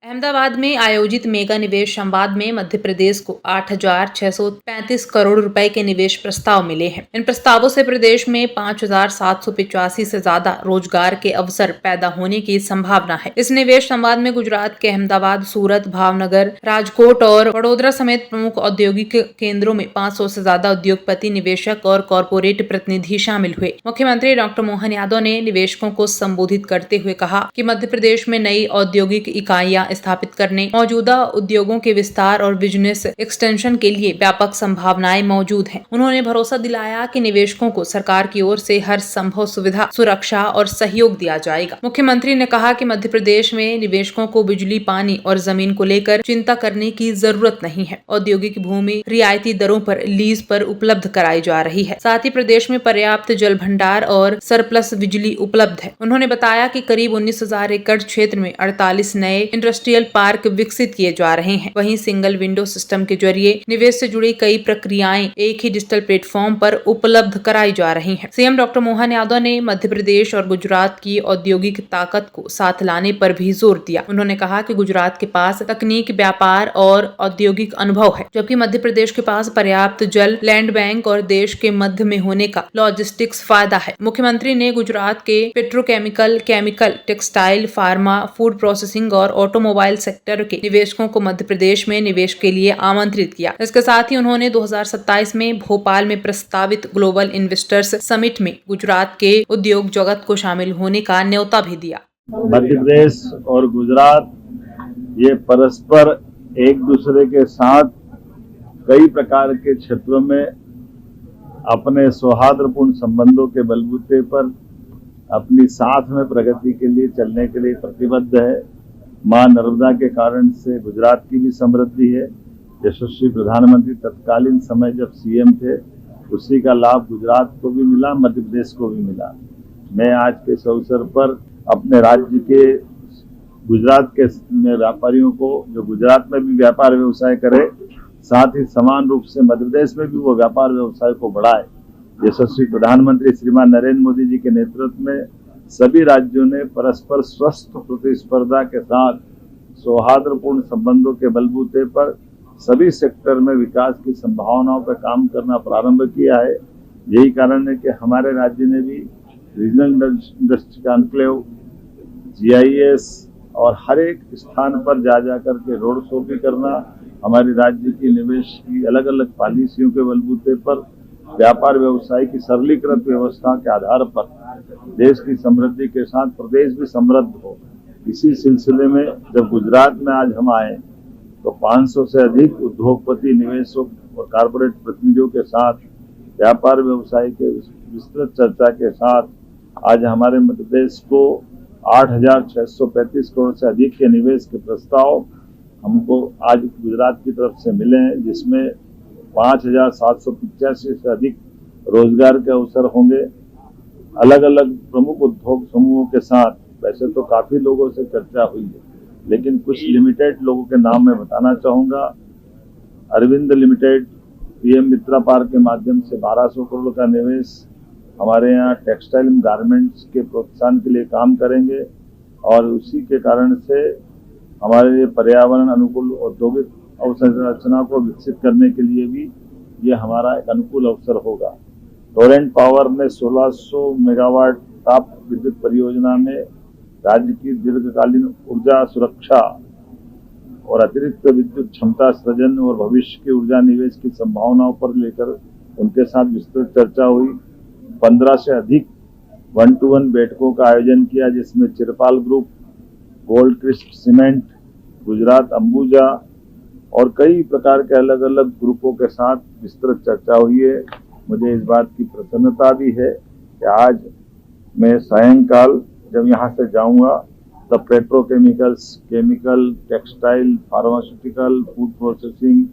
अहमदाबाद में आयोजित मेगा निवेश संवाद में मध्य प्रदेश को 8,635 करोड़ रुपए के निवेश प्रस्ताव मिले हैं। इन प्रस्तावों से प्रदेश में 5,785 से ज्यादा रोजगार के अवसर पैदा होने की संभावना है। इस निवेश संवाद में गुजरात के अहमदाबाद, सूरत, भावनगर, राजकोट और वडोदरा समेत प्रमुख औद्योगिक केंद्रों में 500 से ज्यादा उद्योगपति, निवेशक और कॉरपोरेट प्रतिनिधि शामिल हुए। मुख्यमंत्री डॉक्टर मोहन यादव ने निवेशकों को संबोधित करते हुए कहा कि मध्य प्रदेश में नई औद्योगिक इकाइयां स्थापित करने, मौजूदा उद्योगों के विस्तार और बिजनेस एक्सटेंशन के लिए व्यापक संभावनाएं मौजूद हैं। उन्होंने भरोसा दिलाया कि निवेशकों को सरकार की ओर से हर संभव सुविधा, सुरक्षा और सहयोग दिया जाएगा। मुख्यमंत्री ने कहा कि मध्य प्रदेश में निवेशकों को बिजली, पानी और जमीन को लेकर चिंता करने की जरूरत नहीं है। औद्योगिक भूमि रियायती दरों पर लीज पर उपलब्ध कराई जा रही है। साथ ही प्रदेश में पर्याप्त जल भंडार और सरप्लस बिजली उपलब्ध है। उन्होंने बताया कि करीब 19,000 एकड़ क्षेत्र में 48 नए इंडस्ट्रियल पार्क विकसित किए जा रहे हैं। वहीं सिंगल विंडो सिस्टम के जरिए निवेश से जुड़ी कई प्रक्रियाएं एक ही डिजिटल प्लेटफॉर्म पर उपलब्ध कराई जा रही हैं। सीएम डॉक्टर मोहन यादव ने मध्य प्रदेश और गुजरात की औद्योगिक ताकत को साथ लाने पर भी जोर दिया। उन्होंने कहा कि गुजरात के पास तकनीक, व्यापार और औद्योगिक अनुभव है, जबकि मध्य प्रदेश के पास पर्याप्त जल, लैंड बैंक और देश के मध्य में होने का लॉजिस्टिक्स फायदा है। मुख्यमंत्री ने गुजरात के petrochemical, chemical, textile, pharma, food processing और ऑटोमोबाइल सेक्टर के निवेशकों को मध्य प्रदेश में निवेश के लिए आमंत्रित किया। इसके साथ ही उन्होंने 2027 में भोपाल में प्रस्तावित ग्लोबल इन्वेस्टर्स समिट में गुजरात के उद्योग जगत को शामिल होने का न्योता भी दिया। मध्य प्रदेश और गुजरात ये परस्पर एक दूसरे के साथ कई प्रकार के क्षेत्रों में अपने सौहार्दपूर्ण संबंधों के बलबूते पर अपनी साथ में प्रगति के लिए चलने के लिए प्रतिबद्ध है। मां नर्मदा के कारण से गुजरात की भी समृद्धि है। यशस्वी प्रधानमंत्री तत्कालीन समय जब सीएम थे, उसी का लाभ गुजरात को भी मिला, मध्य प्रदेश को भी मिला। मैं आज के इस अवसर पर अपने राज्य के गुजरात के व्यापारियों को, जो गुजरात में भी व्यापार व्यवसाय करे, साथ ही समान रूप से मध्य प्रदेश में भी वो व्यापार व्यवसाय को बढ़ाए। यशस्वी प्रधानमंत्री श्रीमान नरेंद्र मोदी जी के नेतृत्व में सभी राज्यों ने परस्पर स्वस्थ प्रतिस्पर्धा के साथ सौहार्दपूर्ण संबंधों के बलबूते पर सभी सेक्टर में विकास की संभावनाओं पर काम करना प्रारंभ किया है। यही कारण है कि हमारे राज्य ने भी रीजनल इंडस्ट्री कॉन्क्लेव, जीआईएस और हर एक स्थान पर जा करके रोड शो भी करना, हमारे राज्य की निवेश की अलग अलग पॉलिसियों के बलबूते पर व्यापार व्यवसाय की सरलीकृत व्यवस्था के आधार पर देश की समृद्धि के साथ प्रदेश भी समृद्ध हो। इसी सिलसिले में जब गुजरात में आज हम आए तो 500 से अधिक उद्योगपति, निवेशक और कॉर्पोरेट प्रतिनिधियों के साथ व्यापार व्यवसाय के विस्तृत चर्चा के साथ आज हमारे मध्य प्रदेश को 8,635 करोड़ से अधिक के निवेश के प्रस्ताव हमको आज गुजरात की तरफ से मिले हैं, जिसमें 5,785 से अधिक रोजगार के अवसर होंगे। अलग अलग प्रमुख उद्योग समूहों के साथ वैसे तो काफी लोगों से चर्चा हुई है, लेकिन कुछ लिमिटेड लोगों के नाम मैं बताना चाहूंगा। अरविंद लिमिटेड पीएम मित्रा पार्क के माध्यम से 1,200 करोड़ का निवेश हमारे यहाँ टेक्सटाइल एवं गारमेंट्स के प्रोत्साहन के लिए काम करेंगे और उसी के कारण से हमारे लिए पर्यावरण अनुकूल औद्योगिक अवसंरचना को विकसित करने के लिए भी ये हमारा एक अनुकूल अवसर होगा। टोरेंट पावर ने 1600 मेगावाट ताप विद्युत परियोजना में राज्य की दीर्घकालीन ऊर्जा सुरक्षा और अतिरिक्त विद्युत क्षमता सृजन और भविष्य की ऊर्जा निवेश की संभावनाओं पर लेकर उनके साथ विस्तृत चर्चा हुई। 15 से अधिक 1-to-1 बैठकों का आयोजन किया, जिसमें Chiripal group, gold crest cement, Gujarat Ambuja और कई प्रकार के अलग अलग ग्रुपों के साथ विस्तृत चर्चा हुई है। मुझे इस बात की प्रसन्नता भी है कि आज मैं सायंकाल जब यहाँ से जाऊँगा तब petrochemicals, chemical, textile, pharmaceutical, food processing,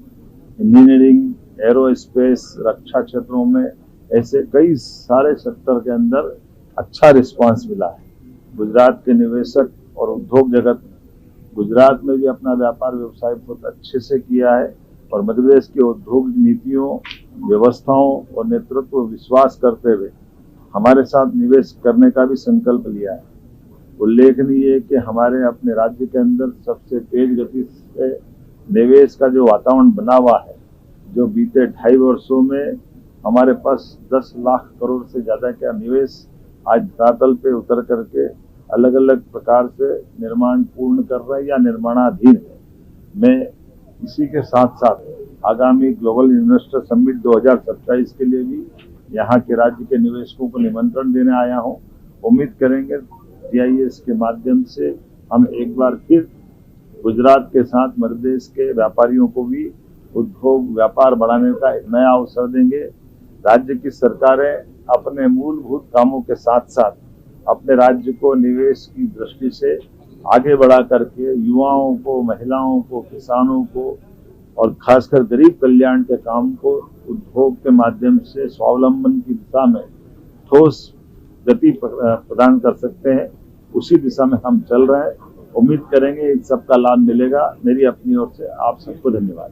engineering, aerospace, रक्षा क्षेत्रों में ऐसे कई सारे सेक्टर के अंदर अच्छा रिस्पांस मिला है। गुजरात के निवेशक और उद्योग जगत गुजरात में भी अपना व्यापार व्यवसाय बहुत अच्छे से किया है और मध्य प्रदेश की औद्योगिक नीतियों, व्यवस्थाओं और नेतृत्व विश्वास करते हुए हमारे साथ निवेश करने का भी संकल्प लिया है। उल्लेखनीय है कि हमारे अपने राज्य के अंदर सबसे तेज गति से निवेश का जो वातावरण बना हुआ है, जो बीते 2.5 वर्षों में हमारे पास 10 लाख करोड़ से ज्यादा का निवेश आज धरातल पे उतर करके अलग अलग प्रकार से निर्माण पूर्ण कर रहा है या निर्माणाधीन है। मैं इसी के साथ साथ आगामी ग्लोबल इन्वेस्टर समिट 2027 के लिए भी यहाँ के राज्य के निवेशकों को निमंत्रण देने आया हूँ। उम्मीद करेंगे GIS के माध्यम से हम एक बार फिर गुजरात के साथ मध्य प्रदेश के व्यापारियों को भी उद्योग व्यापार बढ़ाने का एक नया अवसर देंगे। राज्य की सरकारें अपने मूलभूत कामों के साथ साथ अपने राज्य को निवेश की दृष्टि से आगे बढ़ा करके युवाओं को, महिलाओं को, किसानों को और खासकर गरीब कल्याण के काम को उद्योग के माध्यम से स्वावलंबन की दिशा में ठोस गति प्रदान कर सकते हैं। उसी दिशा में हम चल रहे हैं। उम्मीद करेंगे इन सबका लाभ मिलेगा। मेरी अपनी ओर से आप सबको धन्यवाद।